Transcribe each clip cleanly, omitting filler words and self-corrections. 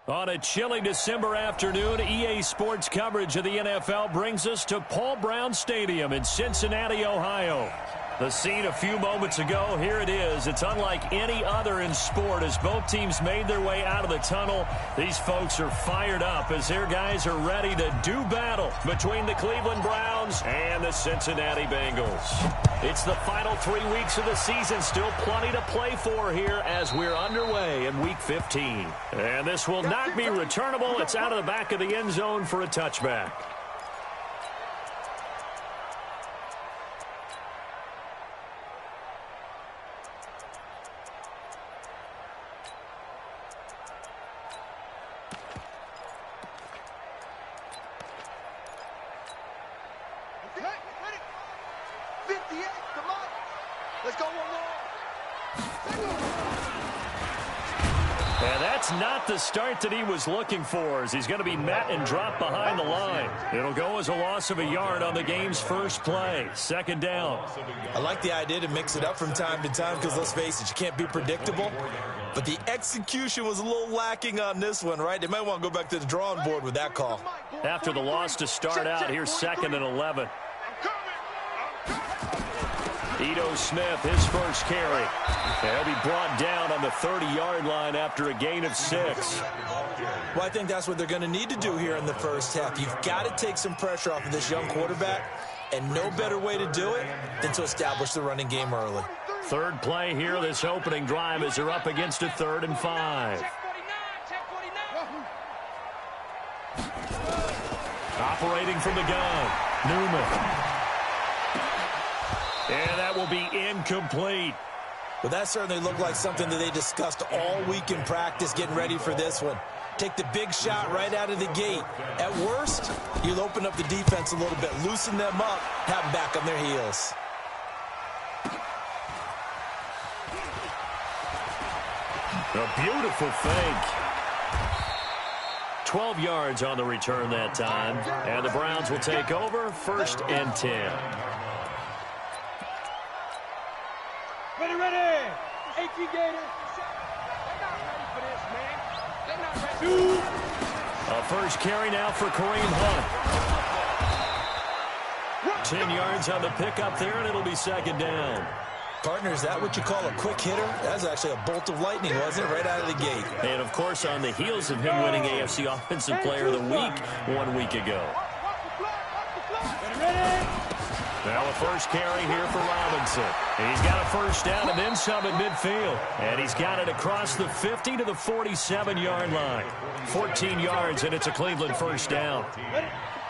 On a chilly December afternoon, EA Sports coverage of the NFL brings us to Paul Brown Stadium in Cincinnati, Ohio. The scene a few moments ago, here it is. It's unlike any other in sport as both teams made their way out of the tunnel. These folks are fired up as their guys are ready to do battle between the Cleveland Browns and the Cincinnati Bengals. It's the final 3 weeks of the season. Still plenty to play for here as we're underway in Week 15. And this will not be returnable. It's out of the back of the end zone for a touchback. And that's not the start that he was looking for, as he's going to be met and dropped behind the line. It'll go as a loss of a yard on the game's first play. Second down. I like the idea to mix it up from time to time because, let's face it, you can't be predictable. But the execution was a little lacking on this one, right? They might want to go back to the drawing board with that call. After the loss to start out, here's 2nd and 11. Ito Smith, his first carry. He'll be brought down on the 30-yard line after a gain of 6. Well, I think that's what they're going to need to do here in the first half. You've got to take some pressure off of this young quarterback, and no better way to do it than to establish the running game early. Third play here, this opening drive, as they're up against a 3rd and 5. Operating from the gun, Newman. And that will be incomplete. Well, that certainly looked like something that they discussed all week in practice getting ready for this one. Take the big shot right out of the gate. At worst, you'll open up the defense a little bit, loosen them up, have them back on their heels. A beautiful fake. 12 yards on the return that time. And the Browns will take over, 1st and 10. Ready. AT Gator. They're not ready for this, man. They're not ready. A first carry now for Kareem Hunt. 10 yards on the pickup there, and it'll be 2nd down. Partner, is that what you call a quick hitter? That was actually a bolt of lightning, wasn't it? Right out of the gate. And, of course, on the heels of him winning AFC Offensive Player of the Week 1 week ago. Now a first carry here for Robinson. He's got a first down and then some at midfield. And he's got it across the 50 to the 47-yard line. 14 yards, and it's a Cleveland first down.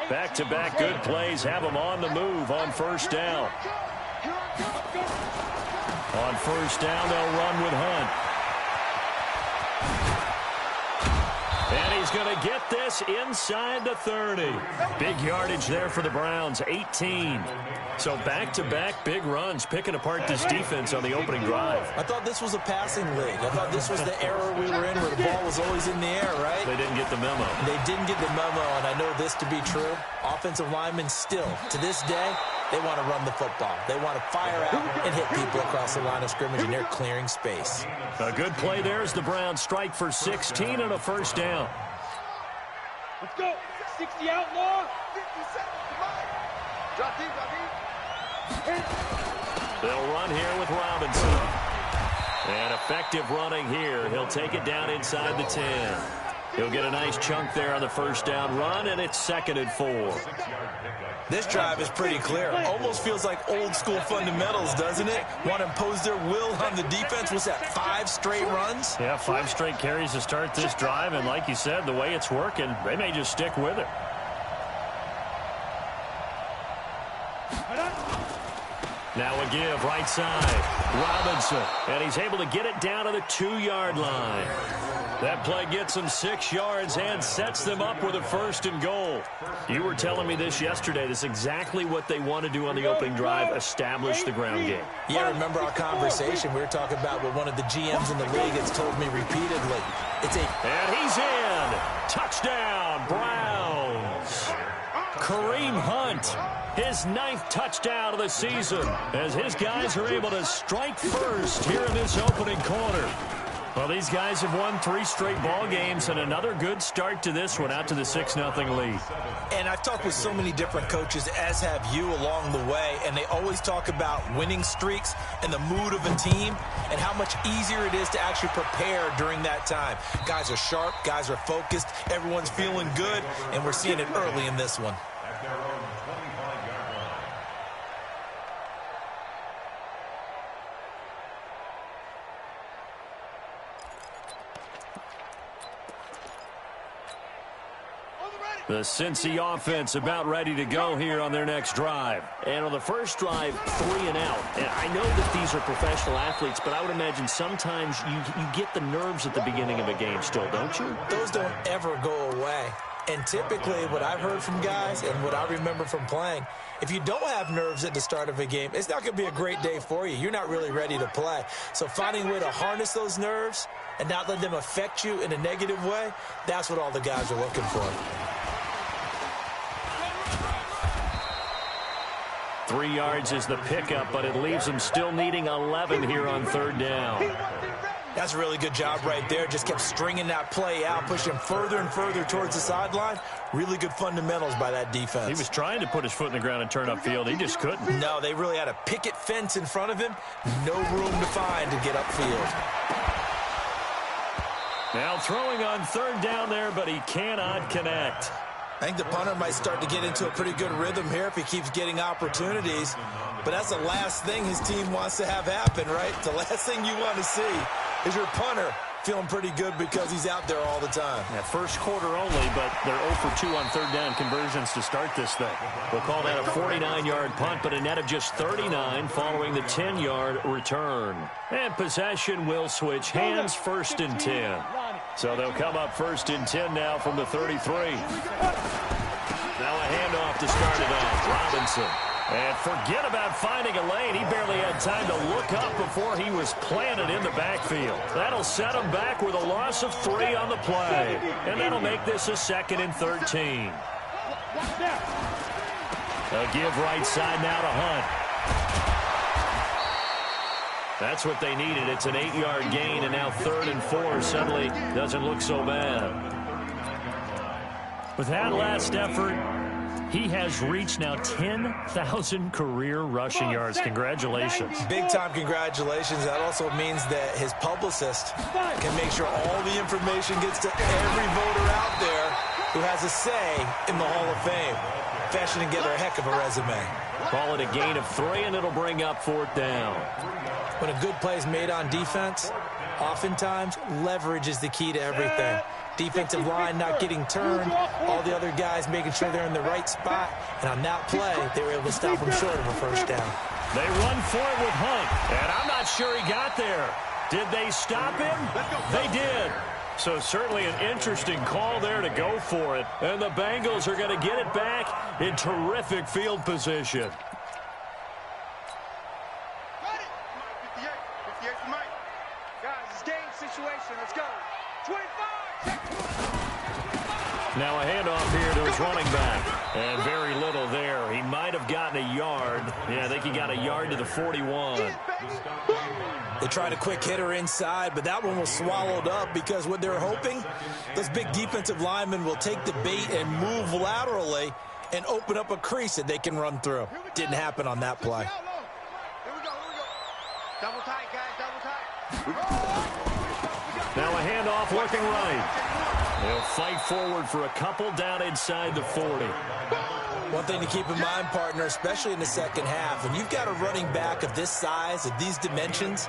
Back-to-back good plays have them on the move on first down. On first down, they'll run with Hunt. And he's going to get this inside the 30. Big yardage there for the Browns, 18. So back-to-back big runs, picking apart this defense on the opening drive. I thought this was a passing league. I thought this was the era we were in where the ball was always in the air, right? They didn't get the memo. They didn't get the memo, and I know this to be true. Offensive linemen still, to this day, they want to run the football. They want to fire out and hit people across the line of scrimmage, and they're clearing space. A good play there as the Browns strike for 16 and a first down. Let's go. 60 outlaw. 57. Drop deep. They'll run here with Robinson. And effective running here. He'll take it down inside the 10. He'll get a nice chunk there on the first down run, and it's 2nd and 4. This drive is pretty clear. Almost feels like old school fundamentals, doesn't it? Want to impose their will on the defense. What's that, 5 straight runs? Yeah, 5 straight carries to start this drive, and like you said, the way it's working, they may just stick with it. Now a give, right side. Robinson, and he's able to get it down to the 2-yard line. That play gets them 6 yards and sets them up with a 1st and goal. You were telling me this yesterday. This is exactly what they want to do on the opening drive, establish the ground game. Yeah, remember our conversation. We were talking about what one of the GMs in the league has told me repeatedly. And he's in. Touchdown, Browns. Kareem Hunt, his 9th touchdown of the season, as his guys are able to strike first here in this opening quarter. Well, these guys have won 3 straight ball games and another good start to this one out to the 6-0 lead. And I've talked with so many different coaches, as have you, along the way, and they always talk about winning streaks and the mood of a team and how much easier it is to actually prepare during that time. Guys are sharp, guys are focused, everyone's feeling good, and we're seeing it early in this one. The Cincy offense about ready to go here on their next drive. And on the first drive, 3 and out. And I know that these are professional athletes, but I would imagine sometimes you get the nerves at the beginning of a game still, don't you? Those don't ever go away. And typically what I've heard from guys and what I remember from playing, if you don't have nerves at the start of a game, it's not going to be a great day for you. You're not really ready to play. So finding a way to harness those nerves and not let them affect you in a negative way, that's what all the guys are looking for. 3 yards is the pickup, but it leaves them still needing 11 here on 3rd down. That's a really good job right there. Just kept stringing that play out, pushing further and further towards the sideline. Really good fundamentals by that defense. He was trying to put his foot in the ground and turn upfield. He just couldn't. No, they really had a picket fence in front of him. No room to find to get upfield. Now throwing on 3rd down there, but he cannot connect. I think the punter might start to get into a pretty good rhythm here if he keeps getting opportunities. But that's the last thing his team wants to have happen, right? The last thing you want to see is your punter feeling pretty good because he's out there all the time. Yeah, first quarter only, but they're 0 for 2 on 3rd down conversions to start this thing. We'll call that a 49-yard punt, but a net of just 39 following the 10-yard return. And possession will switch hands, 1st and 10. So they'll come up 1st and 10 now from the 33. Now a handoff to start it off. Robinson. And forget about finding a lane. He barely had time to look up before he was planted in the backfield. That'll set him back with a loss of 3 on the play. And that'll make this a 2nd and 13. A give right side now to Hunt. That's what they needed. It's an 8-yard gain, and now 3rd and 4 suddenly doesn't look so bad. With that last effort, he has reached now 10,000 career rushing yards. Congratulations. Big-time congratulations. That also means that his publicist can make sure all the information gets to every voter out there who has a say in the Hall of Fame. Fashioning together a heck of a resume. Call it a gain of 3, and it'll bring up 4th down. When a good play is made on defense, oftentimes leverage is the key to everything. Defensive line not getting turned, all the other guys making sure they're in the right spot, and on that play, they were able to stop him short of a 1st down. They run for it with Hunt, and I'm not sure he got there. Did they stop him? They did. So certainly an interesting call there to go for it, and the Bengals are going to get it back in terrific field position. Let's go. 25. Now a handoff here to his running back. And very little there. He might have gotten a yard. Yeah, I think he got a yard to the 41. They tried a quick hitter inside, but that one was swallowed up because what they're hoping, those big defensive linemen will take the bait and move laterally and open up a crease that they can run through. Didn't happen on that play. Here we go. Double tight, guys. Double tight. Now a handoff looking right. They'll fight forward for a couple down inside the 40. One thing to keep in mind, partner, especially in the second half, when you've got a running back of this size, of these dimensions,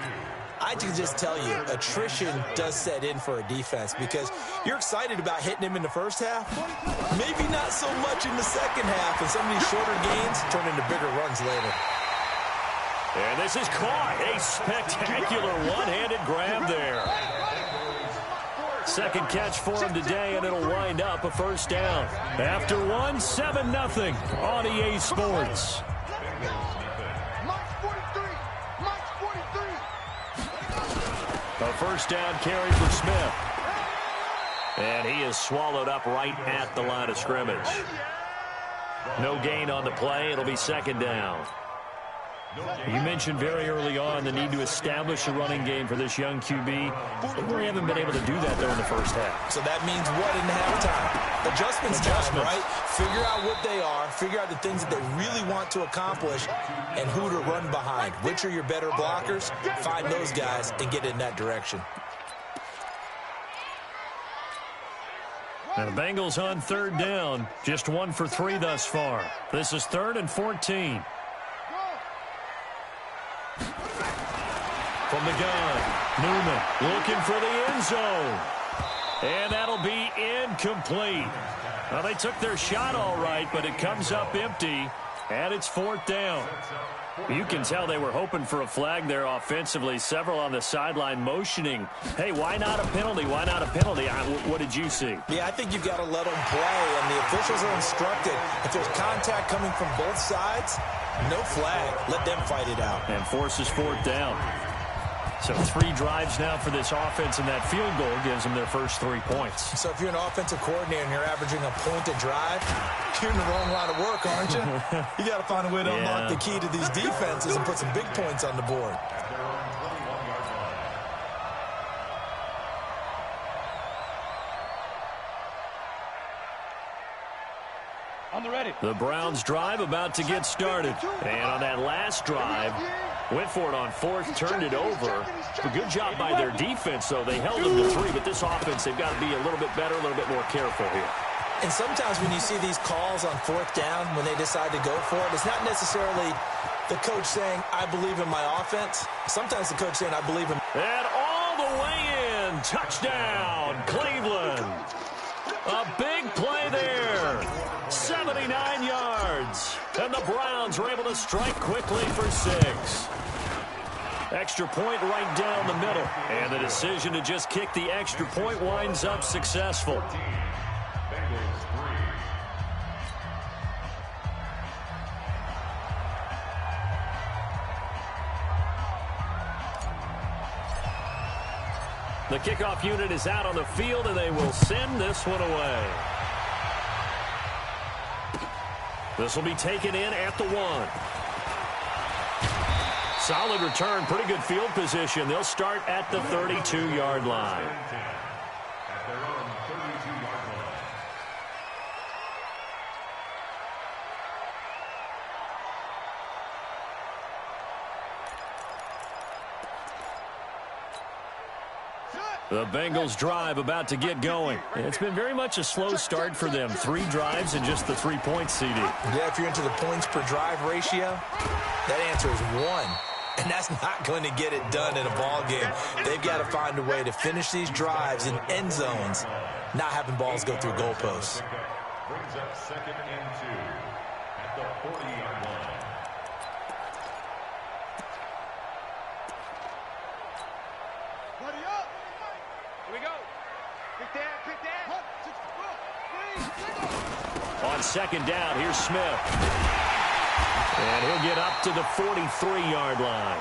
I can just tell you, attrition does set in for a defense because you're excited about hitting him in the first half, maybe not so much in the second half, and some of these shorter gains turn into bigger runs later. And this is caught. A spectacular one-handed grab there. Second catch for him today, and it'll wind up a 1st down. After one, 7-0 on EA Sports. A 1st down carry for Smith. And he is swallowed up right at the line of scrimmage. No gain on the play. It'll be 2nd down. You mentioned very early on the need to establish a running game for this young QB. They really haven't been able to do that, though, in the first half. So that means what in halftime? Adjustments time, right? Figure out what they are, figure out the things that they really want to accomplish, and who to run behind. Which are your better blockers? Find those guys and get in that direction. Now the Bengals on third down, just 1 for 3 thus far. This is 3rd and 14. From the gun, Newman looking for the end zone. And that'll be incomplete. Well, they took their shot all right, but it comes up empty, and it's 4th down. You can tell they were hoping for a flag there offensively. Several on the sideline motioning, hey, why not a penalty? Why not a penalty? What did you see? Yeah, I think you've got to let them play, and the officials are instructed. If there's contact coming from both sides, no flag. Let them fight it out. And forces 4th down. So 3 drives now for this offense, and that field goal gives them their first 3 points. So if you're an offensive coordinator and you're averaging a point a drive, you're in the wrong line of work, aren't you? You got to find a way to unlock the key to these defenses and put some big points on the board. The Browns drive about to get started. And on that last drive, went for it on 4th, turned it over. A good job by their defense, though. They held them to 3, but this offense, they've got to be a little bit better, a little bit more careful here. And sometimes when you see these calls on 4th down, when they decide to go for it, it's not necessarily the coach saying, I believe in my offense. Sometimes the coach saying, I believe in... And all the way in. Touchdown, Cleveland. A big play there. 79 yards. And the Browns were able to strike quickly for 6. Extra point right down the middle. And the decision to just kick the extra point winds up successful. The kickoff unit is out on the field, and they will send this one away. This will be taken in at the 1. Solid return, pretty good field position. They'll start at the 32-yard line. The Bengals drive about to get going. It's been very much a slow start for them. 3 drives and just the 3 points, CD. Yeah, if you're into the points per drive ratio, that answer is 1. And that's not going to get it done in a ball game. They've got to find a way to finish these drives in end zones, not having balls go through goalposts. Brings up 2nd and 2 at the 40-yard line. On 2nd down, here's Smith. And he'll get up to the 43-yard line.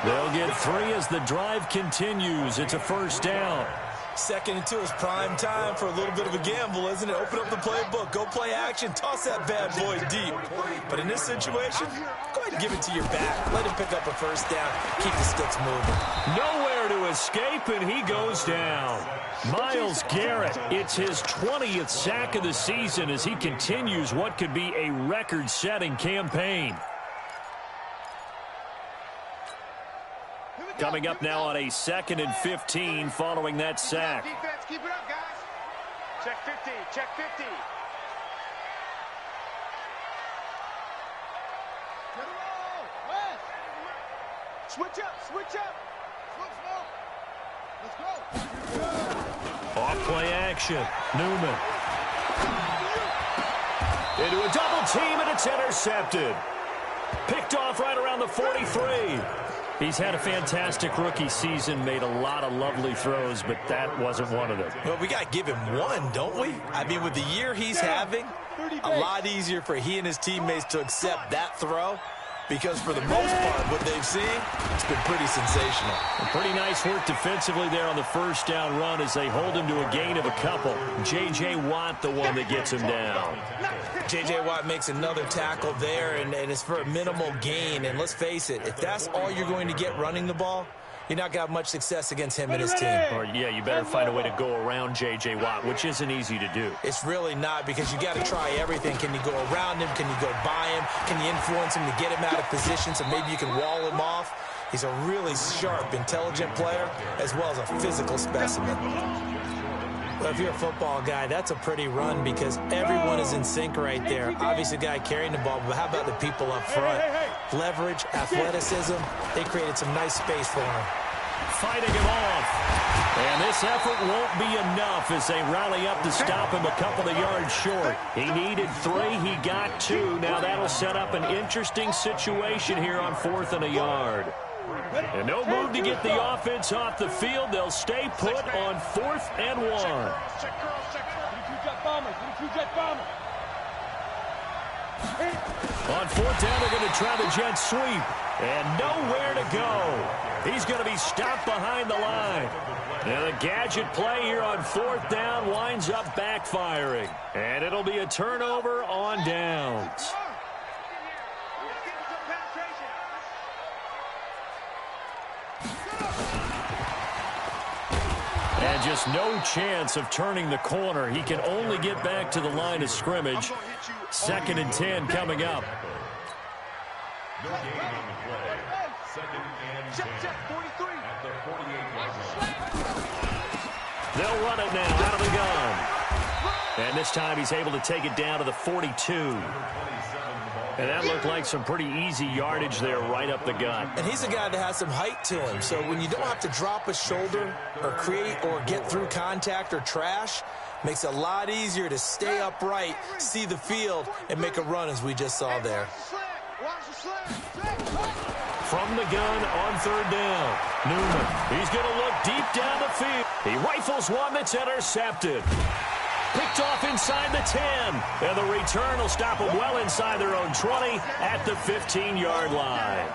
They'll get 3 as the drive continues. It's a 1st down. 2nd and 2 is prime time for a little bit of a gamble, isn't it? Open up the playbook, go play action, toss that bad boy deep. But in this situation, go ahead and give it to your back. Let him pick up a 1st down. Keep the sticks moving. Nowhere to escape, and he goes down. Myles Garrett, it's his 20th sack of the season as he continues what could be a record-setting campaign. Coming up now on a 2nd and 15 following that sack. Defense, keep it up, guys. Check 50, check 50. Switch up, switch up. Let's go. Off play action. Newman. Into a double team, and it's intercepted. Picked off right around the 43. He's had a fantastic rookie season, made a lot of lovely throws, but that wasn't one of them. Well, we got to give him 1, don't we? I mean, with the year he's having, a lot easier for he and his teammates to accept that throw because for the most part, what they've seen, it's been pretty sensational. Pretty nice work defensively there on the first down run as they hold him to a gain of a couple. J.J. Watt, the one that gets him down. J.J. Watt makes another tackle there, and it's for a minimal gain. And let's face it, if that's all you're going to get running the ball, you're not going to have much success against him and his team. Or, yeah, you better find a way to go around J.J. Watt, which isn't easy to do. It's really not, because you got to try everything. Can you go around him? Can you go by him? Can you influence him to get him out of position so maybe you can wall him off? He's a really sharp, intelligent player, as well as a physical specimen. Well, if you're a football guy, that's a pretty run because everyone is in sync right there. Obviously, the guy carrying the ball, but how about the people up front? Leverage, athleticism, they created some nice space for him. Fighting him off. And this effort won't be enough as they rally up to stop him a couple of yards short. He needed 3, he got 2. Now that'll set up an interesting situation here on 4th and a yard. And no move to get the offense off the field. They'll stay put on 4th and 1. On 4th down, they're going to try the jet sweep. And nowhere to go. He's going to be stopped behind the line. And the gadget play here on 4th down winds up backfiring. And it'll be a turnover on downs. And just no chance of turning the corner. He can only get back to the line of scrimmage. 2nd and 10 coming up. No gain on the play. 2nd and 10 at the 48-yard line. They'll run it now out of the gun. And this time he's able to take it down to the 42. And that looked like some pretty easy yardage there right up the gut. And he's a guy that has some height to him. So when you don't have to drop a shoulder or create or get through contact or trash, makes it a lot easier to stay upright, see the field, and make a run as we just saw there. From the gun on 3rd down. Newman, he's going to look deep down the field. He rifles one that's intercepted. Picked off inside the 10. And the return will stop them well inside their own 20 at the 15-yard line.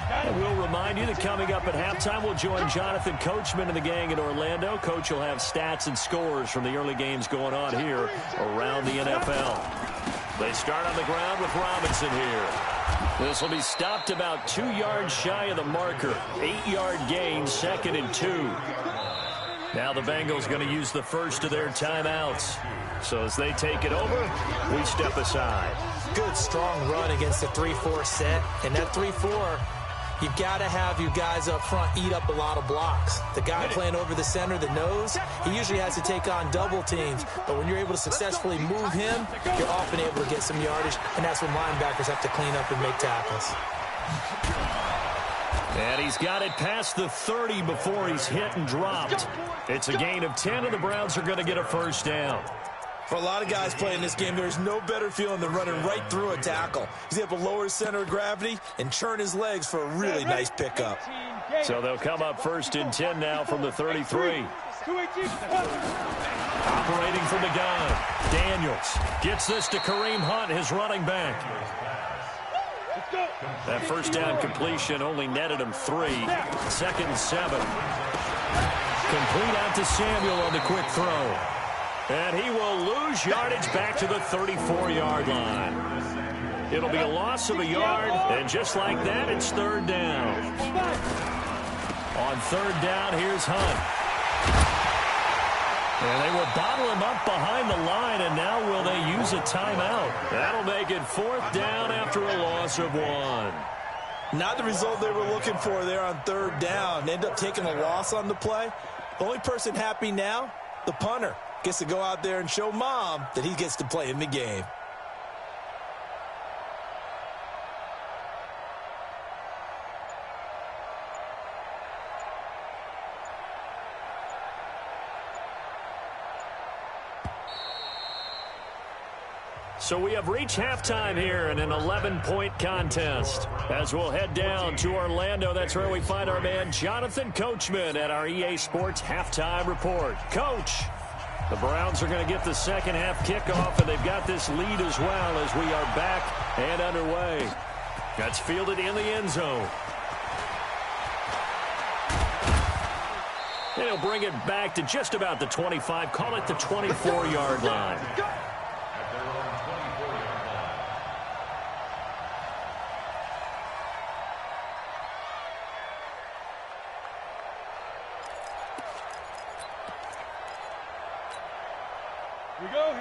And we'll remind you that coming up at halftime, we'll join Jonathan Coachman and the gang in Orlando. Coach will have stats and scores from the early games going on here around the NFL. They start on the ground with Robinson here. This will be stopped about 2 yards shy of the marker. 8-yard gain, 2nd and 2. Now the Bengals going to use the first of their timeouts. So as they take it over, we step aside. Good, strong run against the 3-4 set. And that 3-4, you've got to have your guys up front eat up a lot of blocks. The guy playing over the center, the nose, he usually has to take on double teams. But when you're able to successfully move him, you're often able to get some yardage. And that's when linebackers have to clean up and make tackles. And he's got it past the 30 before he's hit and dropped. It's a gain of 10, and the Browns are going to get a first down. For a lot of guys playing this game, there's no better feeling than running right through a tackle. He's able to lower his center of gravity and churn his legs for a really nice pickup. So they'll come up 1st and 10 now from the 33. Operating from the gun, Daniels gets this to Kareem Hunt, his running back. That first down completion only netted him 3. 2nd and 7. Complete out to Samuel on the quick throw. And he will lose yardage back to the 34-yard line. It'll be a loss of a yard, and just like that, it's 3rd down. On 3rd down, here's Hunt. And they will bottle him up behind the line, and now will they use a timeout? That'll make it 4th down after a loss of 1. Not the result they were looking for there on 3rd down. They end up taking a loss on the play. The only person happy now, the punter, gets to go out there and show Mom that he gets to play in the game. So we have reached halftime here in an 11-point contest. As we'll head down to Orlando, that's where we find our man Jonathan Coachman at our EA Sports Halftime Report. Coach, the Browns are going to get the second half kickoff, and they've got this lead as well as we are back And underway. That's fielded in the end zone. And he'll bring it back to just about the 25. Call it the 24-yard line.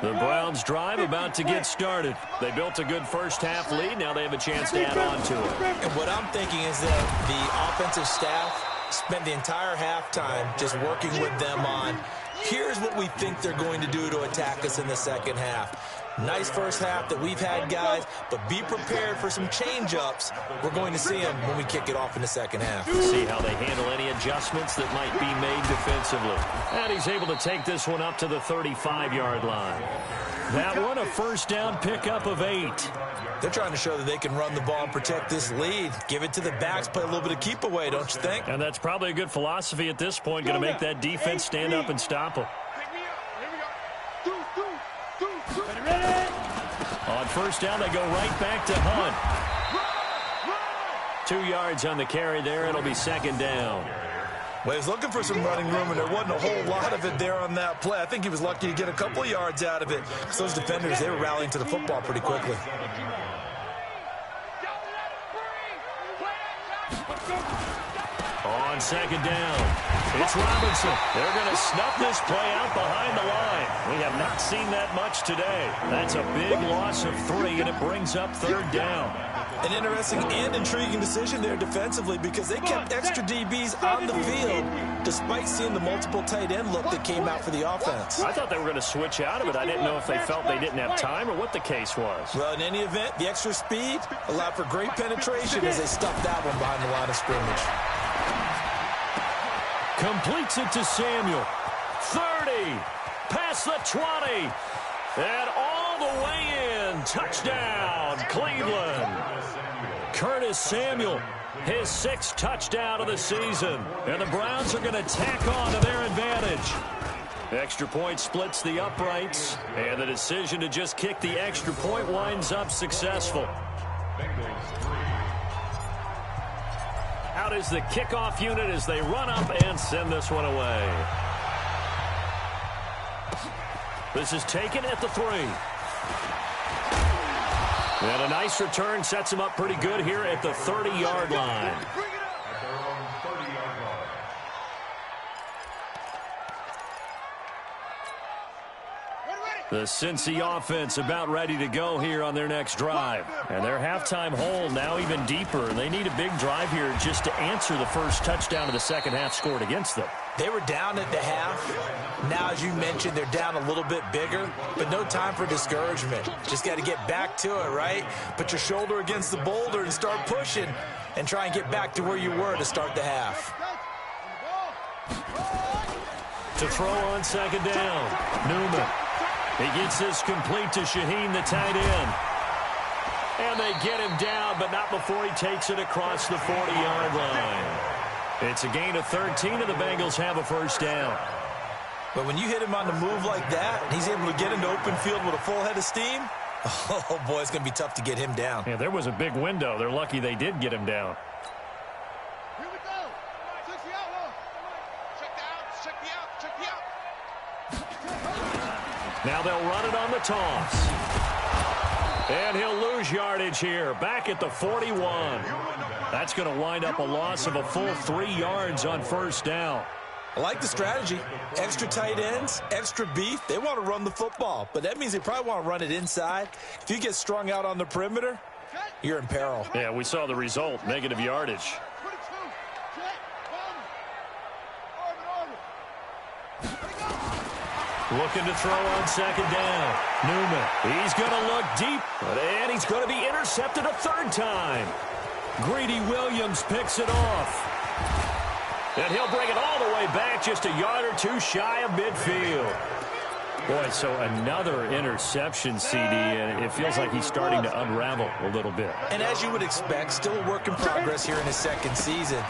The Browns drive about to get started. They built a good first-half lead. Now they have a chance to add on to it. And what I'm thinking is that the offensive staff spent the entire halftime just working with them on, here's what we think they're going to do to attack us in the second half. Nice first half that we've had, guys, but be prepared for some change-ups. We're going to see them when we kick it off in the second half. See how they handle any adjustments that might be made defensively. And he's able to take this one up to the 35-yard line. That one, a first down pickup of 8. They're trying to show that they can run the ball and protect this lead. Give it to the backs, play a little bit of keep away, don't you think? And that's probably a good philosophy at this point, going to make that defense stand up and stop them. On first down, they go right back to Hunt. 2 yards on the carry there. It'll be second down. Well, he was looking for some running room, and there wasn't a whole lot of it there on that play. I think he was lucky to get a couple of yards out of it. Because those defenders, they were rallying to the football pretty quickly. On second down, it's Robinson. They're going to snuff this play out behind the line. We have not seen that much today. That's a big loss of 3, and it brings up third down. An interesting and intriguing decision there defensively because they kept extra DBs on the field despite seeing the multiple tight end look that came out for the offense. I thought they were going to switch out of it. I didn't know if they felt they didn't have time or what the case was. Well, in any event, the extra speed allowed for great penetration as they stuffed that one behind the line of scrimmage. Completes it to Samuel. 30. Past the 20. And all the way in. Touchdown, Cleveland. Curtis Samuel, his 6th touchdown of the season. And the Browns are going to tack on to their advantage. Extra point splits the uprights. And the decision to just kick the extra point winds up successful. Out is the kickoff unit as they run up and send this one away. This is taken at the 3. And a nice return sets him up pretty good here at the 30-yard line. The Cincy offense about ready to go here on their next drive. And their halftime hole now even deeper. They need a big drive here just to answer the first touchdown of the second half scored against them. They were down at the half. Now, as you mentioned, they're down a little bit bigger, but no time for discouragement. Just got to get back to it, right? Put your shoulder against the boulder and start pushing and try and get back to where you were to start the half. To throw on second down, Newman. He gets this complete to Shaheen, the tight end. And they get him down, but not before he takes it across the 40-yard line. It's a gain of 13, and the Bengals have a first down. But when you hit him on the move like that, and he's able to get into open field with a full head of steam, oh, boy, it's going to be tough to get him down. Yeah, there was a big window. They're lucky they did get him down. Here we go. Check the out. Check the out. Now they'll run it on the toss. And he'll lose yardage here, back at the 41. That's going to wind up a loss of a full 3 yards on first down. I like the strategy. Extra tight ends, extra beef. They want to run the football, but that means they probably want to run it inside. If you get strung out on the perimeter, you're in peril. Yeah, we saw the result, negative yardage. Looking to throw on second down. Newman, he's going to look deep, and he's going to be intercepted a third time. Greedy Williams picks it off. And he'll bring it all the way back, just a yard or two shy of midfield. Boy, so another interception, CD, and it feels like he's starting to unravel a little bit. And as you would expect, still a work in progress here in his second season.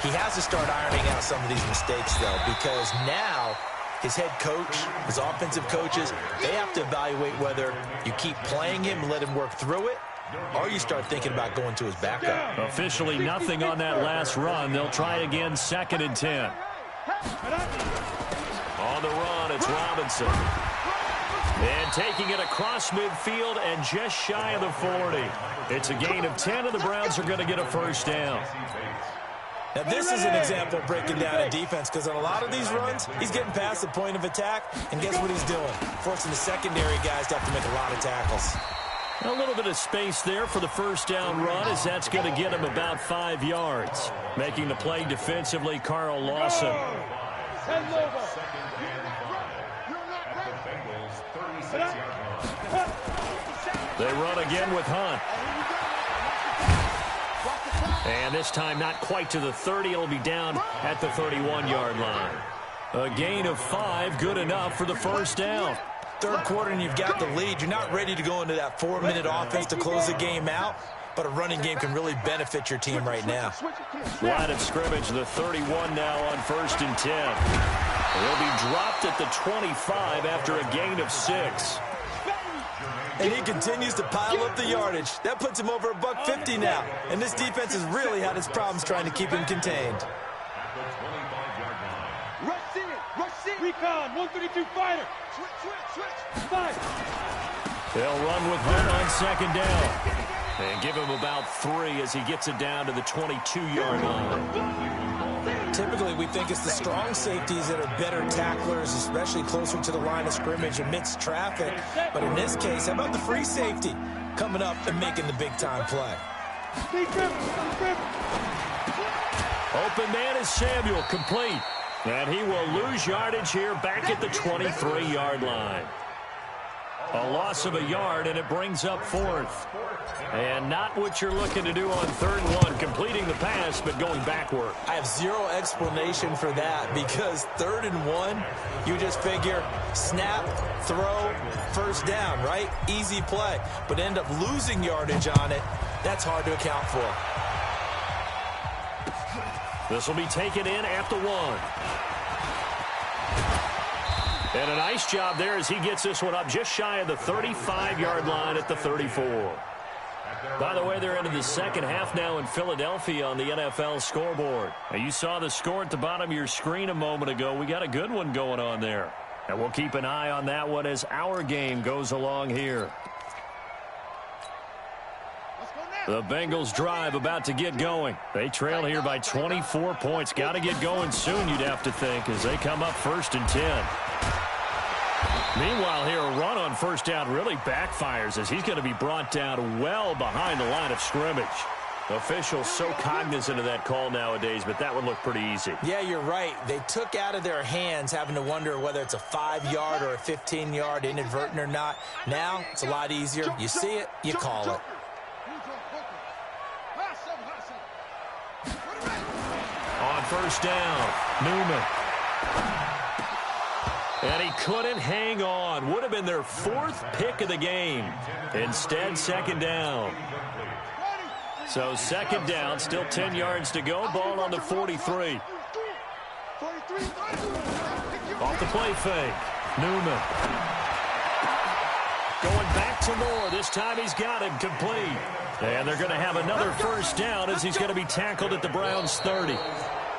He has to start ironing out some of these mistakes, though, because now his head coach, his offensive coaches, they have to evaluate whether you keep playing him and let him work through it, or you start thinking about going to his backup. Officially nothing on that last run. They'll try again 2nd and 10. On the run, it's Robinson. And taking it across midfield and just shy of the 40. It's a gain of 10, and the Browns are going to get a first down. Now, this is an example of breaking down a defense, because on a lot of these runs, he's getting past the point of attack, and guess what he's doing? Forcing the secondary guys to have to make a lot of tackles. A little bit of space there for the first down run, as that's going to get him about 5 yards. Making the play defensively, Carl Lawson. They run again with Hunt. And this time not quite to the 30. It'll be down at the 31-yard line. A gain of 5, good enough for the first down. Third quarter and you've got the lead. You're not ready to go into that 4-minute offense to close the game out, but a running game can really benefit your team right now. Line of scrimmage, the 31 now on 1st and 10. They'll be dropped at the 25 after a gain of 6. And he continues to pile up the yardage. That puts him over $150 now. And this defense has really had its problems trying to keep him contained. Rush in, rush in. Recon, 132 fighter. Switch. Fight. They'll run with one on 2nd down. And give him about 3 as he gets it down to the 22-yard line. Typically, we think it's the strong safeties that are better tacklers, especially closer to the line of scrimmage amidst traffic. But in this case, how about the free safety coming up and making the big-time play? Open man is Samuel, complete. And he will lose yardage here back at the 23-yard line. A loss of a yard, and it brings up 4th. And not what you're looking to do on 3rd and 1, completing the pass, but going backward. I have zero explanation for that, because 3rd and 1, you just figure snap, throw, first down, right? Easy play. But end up losing yardage on it. That's hard to account for. This will be taken in at the 1. And a nice job there as he gets this one up just shy of the 35-yard line at the 34. By the way, they're into the second half now in Philadelphia on the NFL scoreboard. Now, you saw the score at the bottom of your screen a moment ago. We got a good one going on there. And we'll keep an eye on that one as our game goes along here. The Bengals drive about to get going. They trail here by 24 points. Got to get going soon, you'd have to think, as they come up 1st and 10. Meanwhile, here, a run on 1st down really backfires as he's going to be brought down well behind the line of scrimmage. Officials so cognizant of that call nowadays, but that would look pretty easy. Yeah, you're right. They took out of their hands having to wonder whether it's a 5-yard or a 15-yard inadvertent or not. Now, it's a lot easier. You see it, you call it. On 1st down, Newman. And he couldn't hang on. Would have been their 4th pick of the game. Instead, 2nd down. So 2nd down, still 10 yards to go. Ball on the 43. Off the play fake. Newman. Going back to Moore. This time he's got him complete. And they're going to have another 1st down as he's going to be tackled at the Browns' 30.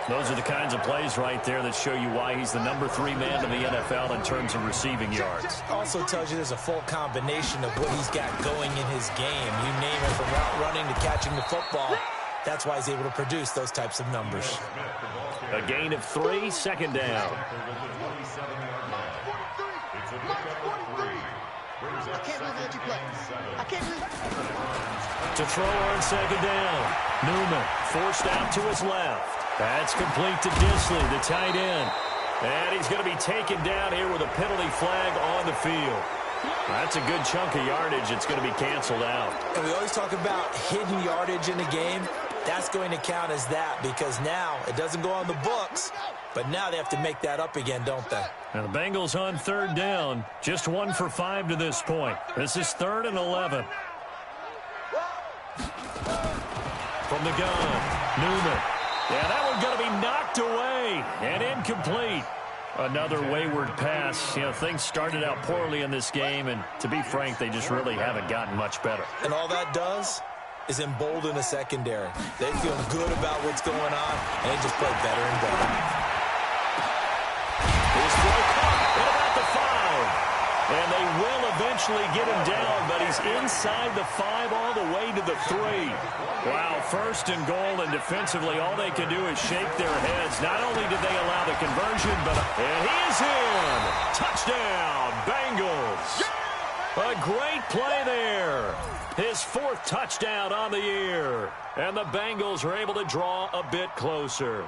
Those are the kinds of plays right there that show you why he's the number 3 man in the NFL in terms of receiving yards. Also tells you there's a full combination of what he's got going in his game. You name it, from route running to catching the football. That's why he's able to produce those types of numbers. A gain of 3, 2nd down. To throw on 2nd down. Newman forced out to his left. That's complete to Disley, the tight end. And he's going to be taken down here with a penalty flag on the field. That's a good chunk of yardage. It's going to be canceled out. And we always talk about hidden yardage in a game. That's going to count as that, because now it doesn't go on the books, but now they have to make that up again, don't they? And the Bengals on 3rd down. Just 1 for 5 to this point. This is 3rd and 11. From the gun, Newman. Yeah, that one's going to be knocked away and incomplete. Another wayward pass. You know, things started out poorly in this game, and to be frank, they just really haven't gotten much better. And all that does is embolden a secondary. They feel good about what's going on, and they just play better and better. His throw caught at about the 5. And they will eventually get him down, but he's inside the 5 all the way to the 3. Wow, first and goal, and defensively all they can do is shake their heads. Not only did they allow the conversion, but and he is in. Touchdown, Bengals. A great play there. His 4th touchdown on the year. And the Bengals are able to draw a bit closer.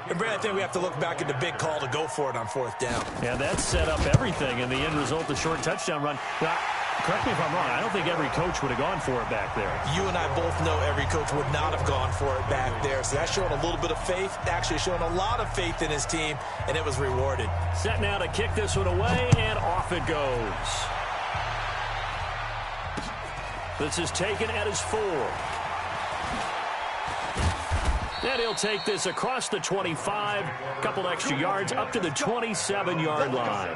And Brad, I think we have to look back at the big call to go for it on 4th down. Yeah, that set up everything in the end result, the short touchdown run. Now, correct me if I'm wrong, I don't think every coach would have gone for it back there. You and I both know every coach would not have gone for it back there. So that's showing a little bit of faith, actually showing a lot of faith in his team, and it was rewarded. Set now to kick this one away, and off it goes. This is taken at his 4. And he'll take this across the 25, a couple extra yards up to the 27-yard line.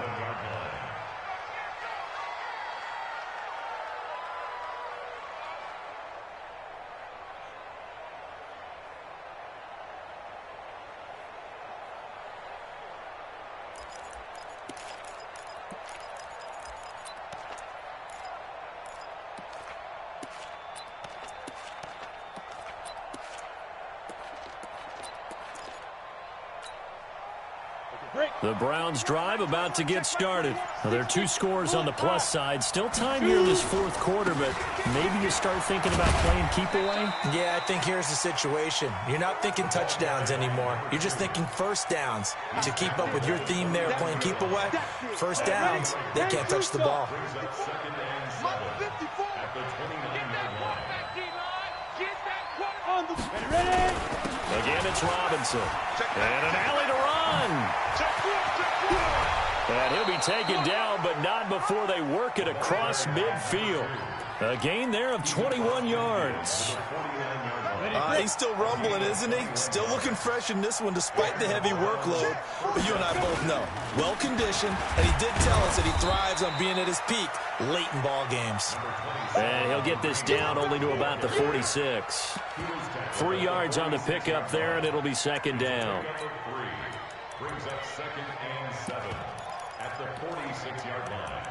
The Browns drive about to get started. Now, there are 2 scores on the plus side. Still time here in this 4th quarter, but maybe you start thinking about playing keep away? Yeah, I think here's the situation. You're not thinking touchdowns anymore. You're just thinking first downs. To keep up with your theme there, playing keep away, first downs, they can't touch the ball. Again, it's Robinson. And an alley to run. And he'll be taken down, but not before they work it across midfield. A gain there of 21 yards. He's still rumbling, isn't he? Still looking fresh in this one despite the heavy workload. But you and I both know, well-conditioned, and he did tell us that he thrives on being at his peak late in ball games. And he'll get this down only to about the 46. 3 yards on the pickup there, and it'll be second down. Brings up 2nd and 7 at the 46-yard line.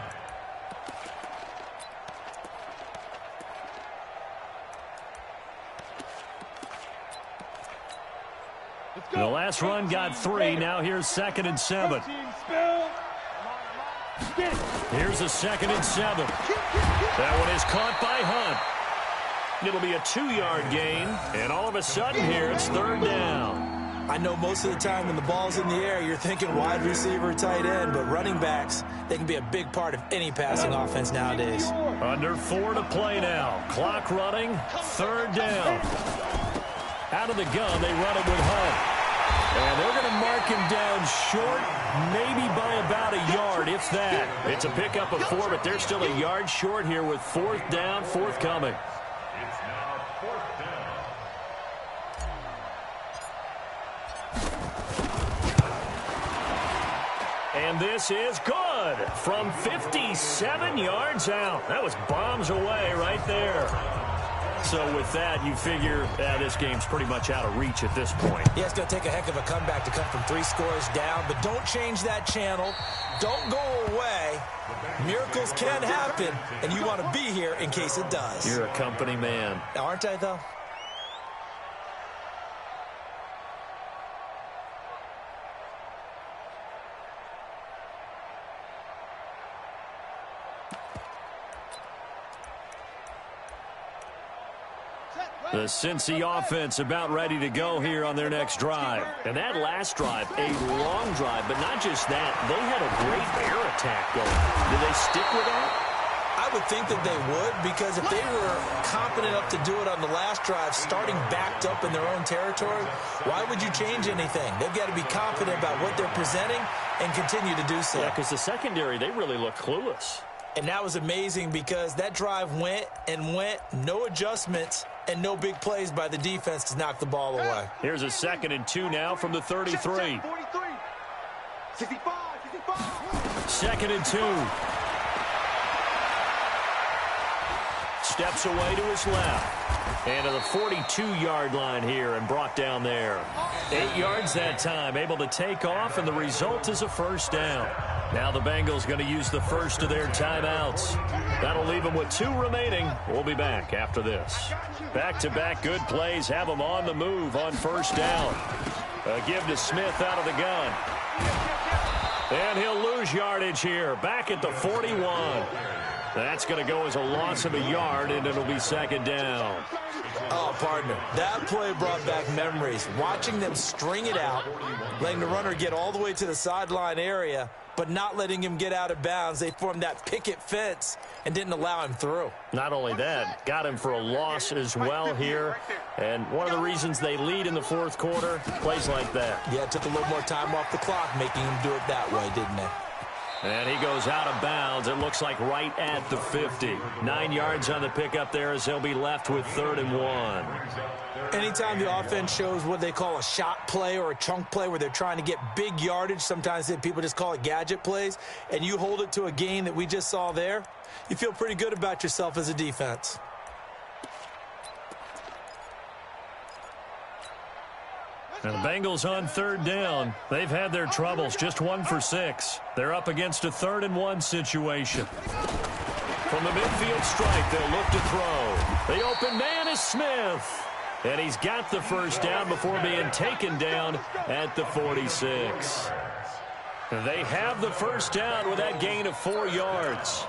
The last run got 3. Now here's 2nd and 7. Here's a 2nd and 7. That one is caught by Hunt. It'll be a 2-yard gain, and all of a sudden here it's 3rd down. I know most of the time when the ball's in the air, you're thinking wide receiver, tight end, but running backs, they can be a big part of any passing offense nowadays. Under 4 to play now. Clock running, 3rd down. Out of the gun, they run it with Hunt. And they're going to mark him down short, maybe by about a yard, if that. It's a pickup of 4, but they're still a yard short here with 4th down, forthcoming. It's now 4th down. And this is good from 57 yards out. That was bombs away right there. So with that, you figure this game's pretty much out of reach at this point. Yeah, it's going to take a heck of a comeback to come from 3 scores down, but don't change that channel. Don't go away. Miracles can happen, and you want to be here in case it does. You're a company man. Aren't I, though? The Cincy offense about ready to go here on their next drive. And that last drive, a long drive, but not just that. They had a great air attack going. Did they stick with that? I would think that they would, because if they were competent enough to do it on the last drive, starting backed up in their own territory, why would you change anything? They've got to be confident about what they're presenting and continue to do so. Yeah, because the secondary, they really look clueless. And that was amazing because that drive went and went, no adjustments, and no big plays by the defense to knock the ball away. Here's a 2nd and 2 now from the 33. 43. 65, 65. 2nd and 2. Steps away to his left. And to the 42-yard line here and brought down there. 8 yards that time, able to take off, and the result is a first down. Now the Bengals going to use the first of their timeouts. That'll leave them with 2 remaining. We'll be back after this. Back-to-back good plays have them on the move on first down. A give to Smith out of the gun. And he'll lose yardage here, back at the 41. That's going to go as a loss of a yard, and it'll be 2nd down. Oh, partner, that play brought back memories. Watching them string it out, letting the runner get all the way to the sideline area, but not letting him get out of bounds. They formed that picket fence and didn't allow him through. Not only that, got him for a loss as well here. And one of the reasons they lead in the 4th quarter, plays like that. Yeah, it took a little more time off the clock, making him do it that way, didn't it? And he goes out of bounds. It looks like right at the 50. 9 yards on the pickup there as he'll be left with 3rd and 1. Anytime the offense shows what they call a shot play or a chunk play where they're trying to get big yardage, sometimes people just call it gadget plays, and you hold it to a gain that we just saw there, you feel pretty good about yourself as a defense. And the Bengals on 3rd down. They've had their troubles, just 1 for 6. They're up against a 3rd and 1 situation. From the midfield stripe, they'll look to throw. The open man is Smith. And he's got the first down before being taken down at the 46. They have the first down with that gain of 4 yards.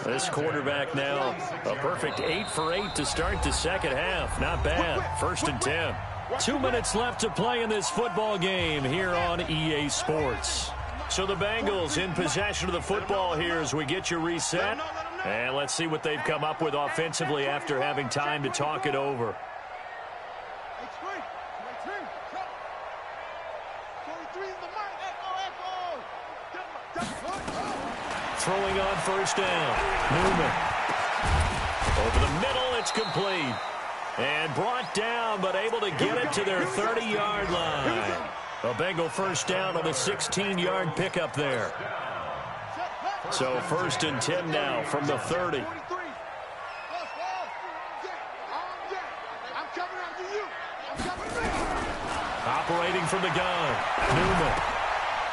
This quarterback now, a perfect 8 for 8 to start the 2nd half. Not bad. 1st and 10. 2 minutes left to play in this football game here on EA Sports. So the Bengals in possession of the football here as we get you reset. And let's see what they've come up with offensively after having time to talk it over. Throwing on first down. Newman. Over the middle, it's complete. And brought down, but able to get it to their 30-yard line. A Bengal first down on the 16-yard pickup there. So 1st and 10 now from the 30. Operating from the gun. Newman.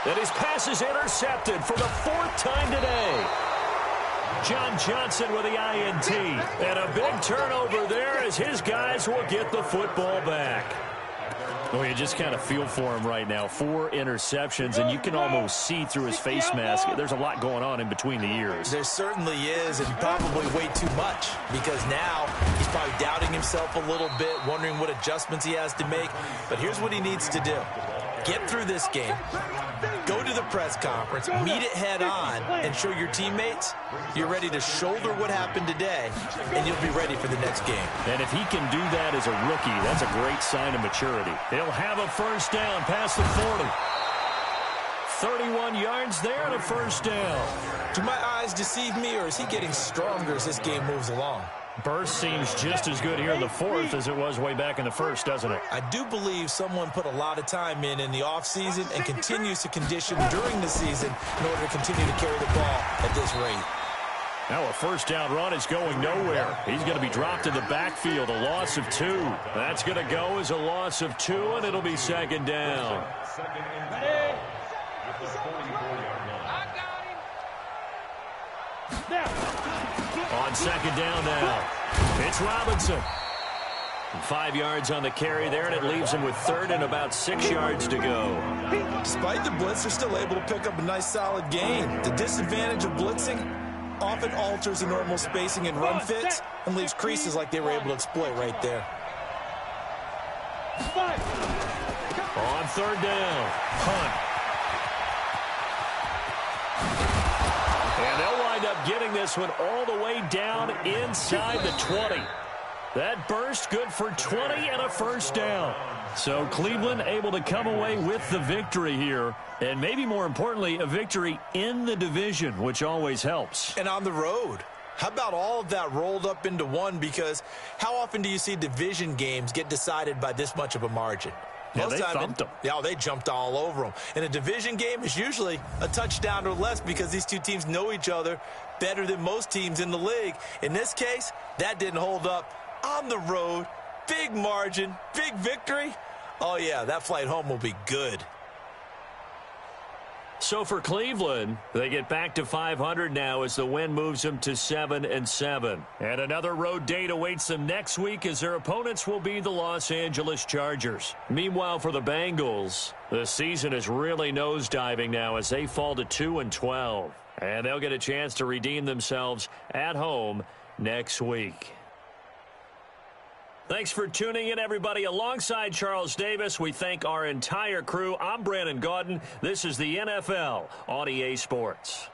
And his pass is intercepted for the 4th time today. John Johnson with the INT. And a big turnover there as his guys will get the football back. Well, you just kind of feel for him right now. 4 interceptions, and you can almost see through his face mask. There's a lot going on in between the ears. There certainly is, and probably way too much, because now he's probably doubting himself a little bit, wondering what adjustments he has to make. But here's what he needs to do. Get through this game, go to the press conference, meet it head on, and show your teammates you're ready to shoulder what happened today, and you'll be ready for the next game. And if he can do that as a rookie, that's a great sign of maturity. He'll have a first down past the 40. 31 yards there and a first down. Do my eyes deceive me, or is he getting stronger as this game moves along? Burst seems just as good here in the 4th as it was way back in the 1st, doesn't it? I do believe someone put a lot of time in the offseason and continues to condition during the season in order to continue to carry the ball at this rate. Now a first down run is going nowhere. He's going to be dropped in the backfield, a loss of 2. That's going to go as a loss of 2, and it'll be 2nd down. On 2nd down now, it's Robinson. 5 yards on the carry there, and it leaves him with 3rd and about 6 yards to go. Despite the blitz, they're still able to pick up a nice, solid gain. The disadvantage of blitzing often alters the normal spacing and run fits and leaves creases like they were able to exploit right there. On 3rd down, punt. And they'll wind up getting this one all the way down inside the 20. That burst good for 20 and a first down. So Cleveland able to come away with the victory here. And maybe more importantly, a victory in the division, which always helps. And on the road. How about all of that rolled up into one? Because how often do you see division games get decided by this much of a margin? Yeah, they thumped them. Yeah, they jumped all over them. And a division game is usually a touchdown or less because these two teams know each other better than most teams in the league. In this case, that didn't hold up. On the road, big margin, big victory. Oh, yeah, that flight home will be good. So for Cleveland, they get back to 500 now as the win moves them to 7-7. And another road date awaits them next week as their opponents will be the Los Angeles Chargers. Meanwhile, for the Bengals, the season is really nosediving now as they fall to 2-12. And they'll get a chance to redeem themselves at home next week. Thanks for tuning in, everybody. Alongside Charles Davis, we thank our entire crew. I'm Brandon Gaudin. This is the NFL on EA Sports.